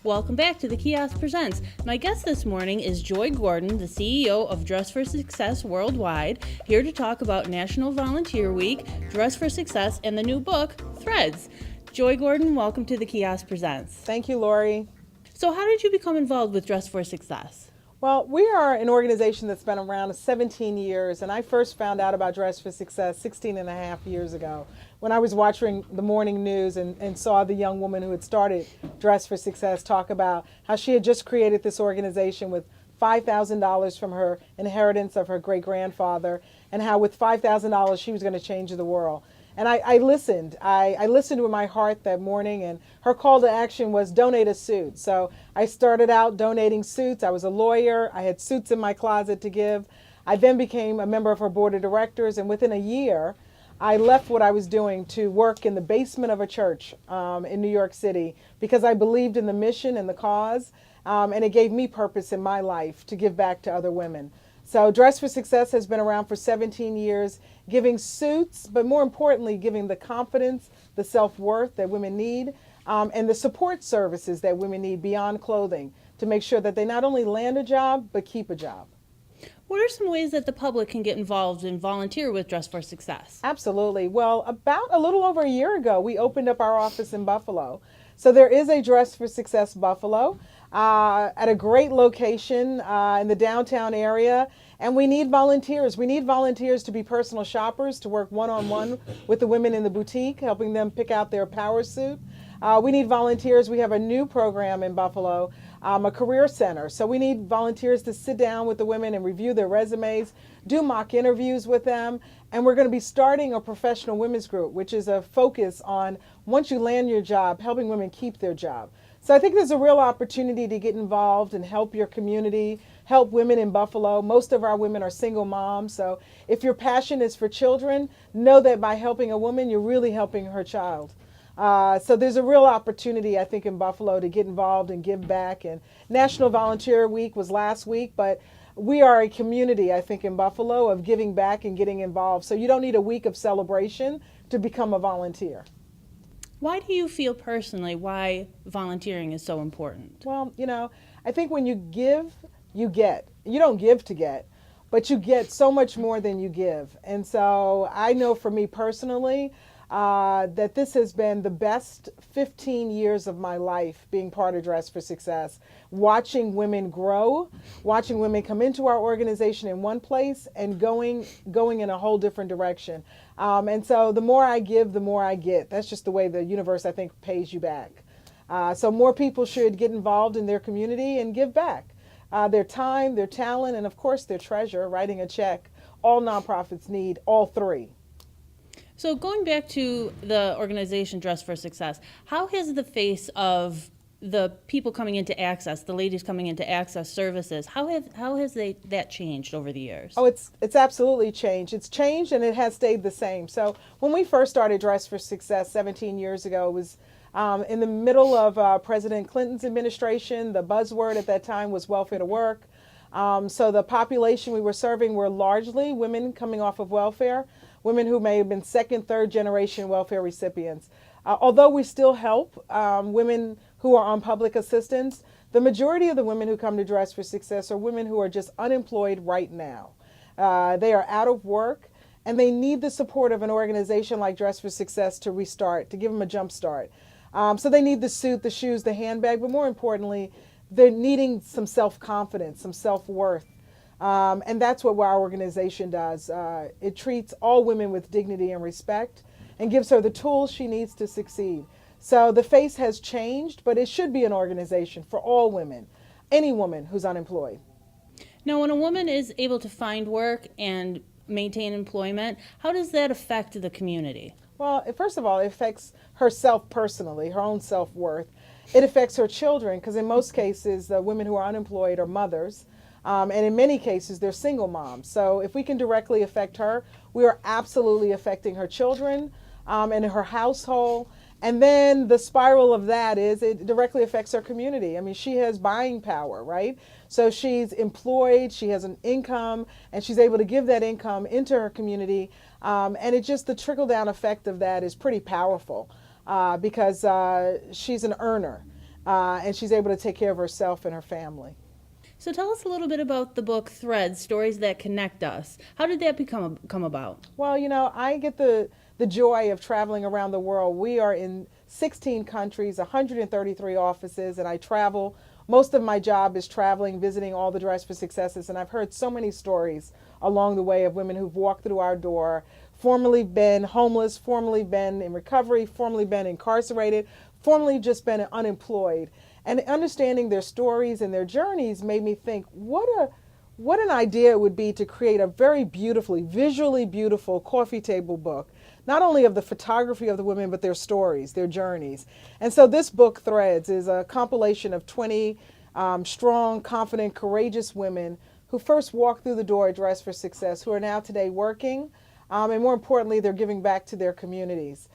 Welcome back to the Kiosk Presents. My guest this morning is Joi Gordon, the CEO of Dress for Success Worldwide, here to talk about National Volunteer Week, Dress for Success, and the new book, Threads. Joi Gordon, welcome to the Kiosk Presents. Thank you, Laurie. So how did you become involved with Dress for Success? Well, we are an organization that's been around 17 years, and I first found out about Dress for Success 16 and a half years ago when I was watching the morning news and saw the young woman who had started Dress for Success talk about how she had just created this organization with $5,000 from her inheritance of her great-grandfather, and how with $5,000 she was going to change the world. And I listened. I listened with my heart that morning, and her call to action was donate a suit. So I started out donating suits. I was a lawyer. I had suits in my closet to give. I then became a member of her board of directors, and within a year, I left what I was doing to work in the basement of a church in New York City because I believed in the mission and the cause, and it gave me purpose in my life to give back to other women. So Dress for Success has been around for 17 years, giving suits, but more importantly, giving the confidence, the self-worth that women need, and the support services that women need beyond clothing to make sure that they not only land a job, but keep a job. What are some ways that the public can get involved and volunteer with Dress for Success? Absolutely. Well, about a little over a year ago, we opened up our office in Buffalo. So there is a Dress for Success Buffalo at a great location in the downtown area. And we need volunteers. We need volunteers to be personal shoppers, to work one-on-one with the women in the boutique, helping them pick out their power suit. We need volunteers. We have a new program in Buffalo, a career center. So we need volunteers to sit down with the women and review their resumes, do mock interviews with them. And we're going to be starting a professional women's group, which is a focus on, once you land your job, helping women keep their job. So I think there's a real opportunity to get involved and help your community, help women in Buffalo. Most of our women are single moms. So if your passion is for children, know that by helping a woman, you're really helping her child. So there's a real opportunity, I think, in Buffalo to get involved and give back. And National Volunteer Week was last week, but we are a community, I think, in Buffalo of giving back and getting involved. So you don't need a week of celebration to become a volunteer. Why do you feel personally why volunteering is so important? Well, I think when you give, you get. You don't give to get, but you get so much more than you give. And so I know for me personally that this has been the best 15 years of my life being part of Dress for Success, watching women grow, watching women come into our organization in one place and going in a whole different direction. And so the more I give, the more I get. That's just the way the universe, I think, pays you back. So more people should get involved in their community and give back. Their time, their talent, and of course their treasure, writing a check. All nonprofits need all three. So going back to the organization Dress for Success, how has the face of the people coming into Access, the ladies coming into Access services, how has that changed over the years? Oh, it's absolutely changed. It's changed and it has stayed the same. So when we first started Dress for Success 17 years ago, it was in the middle of President Clinton's administration. The buzzword at that time was welfare to work. So the population we were serving were largely women coming off of welfare, women who may have been second, third generation welfare recipients. Although we still help women who are on public assistance, the majority of the women who come to Dress for Success are women who are just unemployed right now. They are out of work and they need the support of an organization like Dress for Success to restart, to give them a jump start. So they need the suit, the shoes, the handbag, but more importantly, they're needing some self-confidence, some self-worth. And that's what our organization does. It treats all women with dignity and respect and gives her the tools she needs to succeed. So the face has changed, but it should be an organization for all women, any woman who's unemployed. Now, when a woman is able to find work and maintain employment, how does that affect the community? Well, first of all, it affects herself personally, her own self-worth. It affects her children, because in most cases, the women who are unemployed are mothers. And in many cases, they're single moms. So if we can directly affect her, we are absolutely affecting her children and her household. And then the spiral of that is it directly affects her community. I mean, she has buying power, right? So she's employed, she has an income, and she's able to give that income into her community. And it just, the trickle-down effect of that is pretty powerful because she's an earner. and she's able to take care of herself and her family. So tell us a little bit about the book Threads, Stories That Connect Us. How did that come about? Well, I get the joy of traveling around the world. We are in 16 countries, 133 offices, and I travel. Most of my job is traveling, visiting all the Dress for Successes, and I've heard so many stories along the way of women who've walked through our door, formerly been homeless, formerly been in recovery, formerly been incarcerated, formerly just been unemployed. And understanding their stories and their journeys made me think, what an idea it would be to create a very visually beautiful coffee table book, not only of the photography of the women, but their stories, their journeys. And so this book, Threads, is a compilation of 20 strong, confident, courageous women who first walked through the door at Dress for Success, who are now today working, and more importantly, they're giving back to their communities.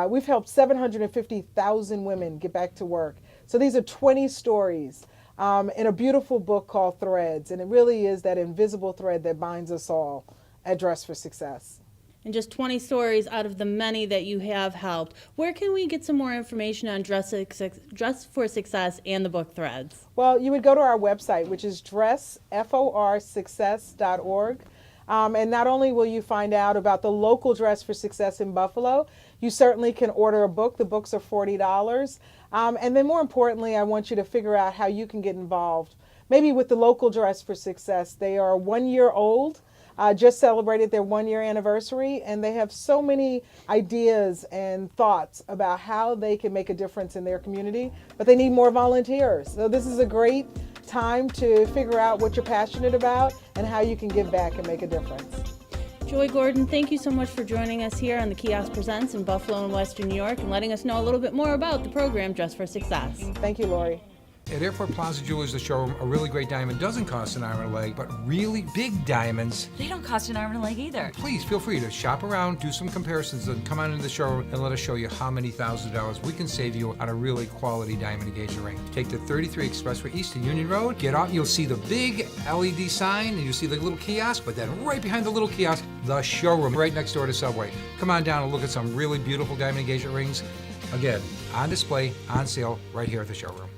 We've helped 750,000 women get back to work. So these are 20 stories in a beautiful book called Threads, and it really is that invisible thread that binds us all at Dress for Success. And just 20 stories out of the many that you have helped. Where can we get some more information on Dress for Success and the book Threads? Well, you would go to our website, which is dressforsuccess.org. And not only will you find out about the local Dress for Success in Buffalo, you certainly can order a book. The books are $40. And then more importantly, I want you to figure out how you can get involved. Maybe with the local Dress for Success. They are 1 year old, just celebrated their 1 year anniversary, and they have so many ideas and thoughts about how they can make a difference in their community, but they need more volunteers. So this is a great time to figure out what you're passionate about and how you can give back and make a difference. Joi Gordon, thank you so much for joining us here on the Kiosk Presents in Buffalo and Western New York and letting us know a little bit more about the program Dress for Success. Thank you, Laurie. At Airport Plaza Jewelers, the showroom, a really great diamond doesn't cost an arm and a leg, but really big diamonds, They don't cost an arm and a leg either. please feel free to shop around, do some comparisons, and come on into the showroom and let us show you how many thousands of dollars we can save you on a really quality diamond engagement ring. Take the 33 Expressway East to Union Road, get out, you'll see the big LED sign, and you'll see the little kiosk, but then right behind the little kiosk, the showroom, right next door to Subway. Come on down and look at some really beautiful diamond engagement rings. Again, on display, on sale, right here at the showroom.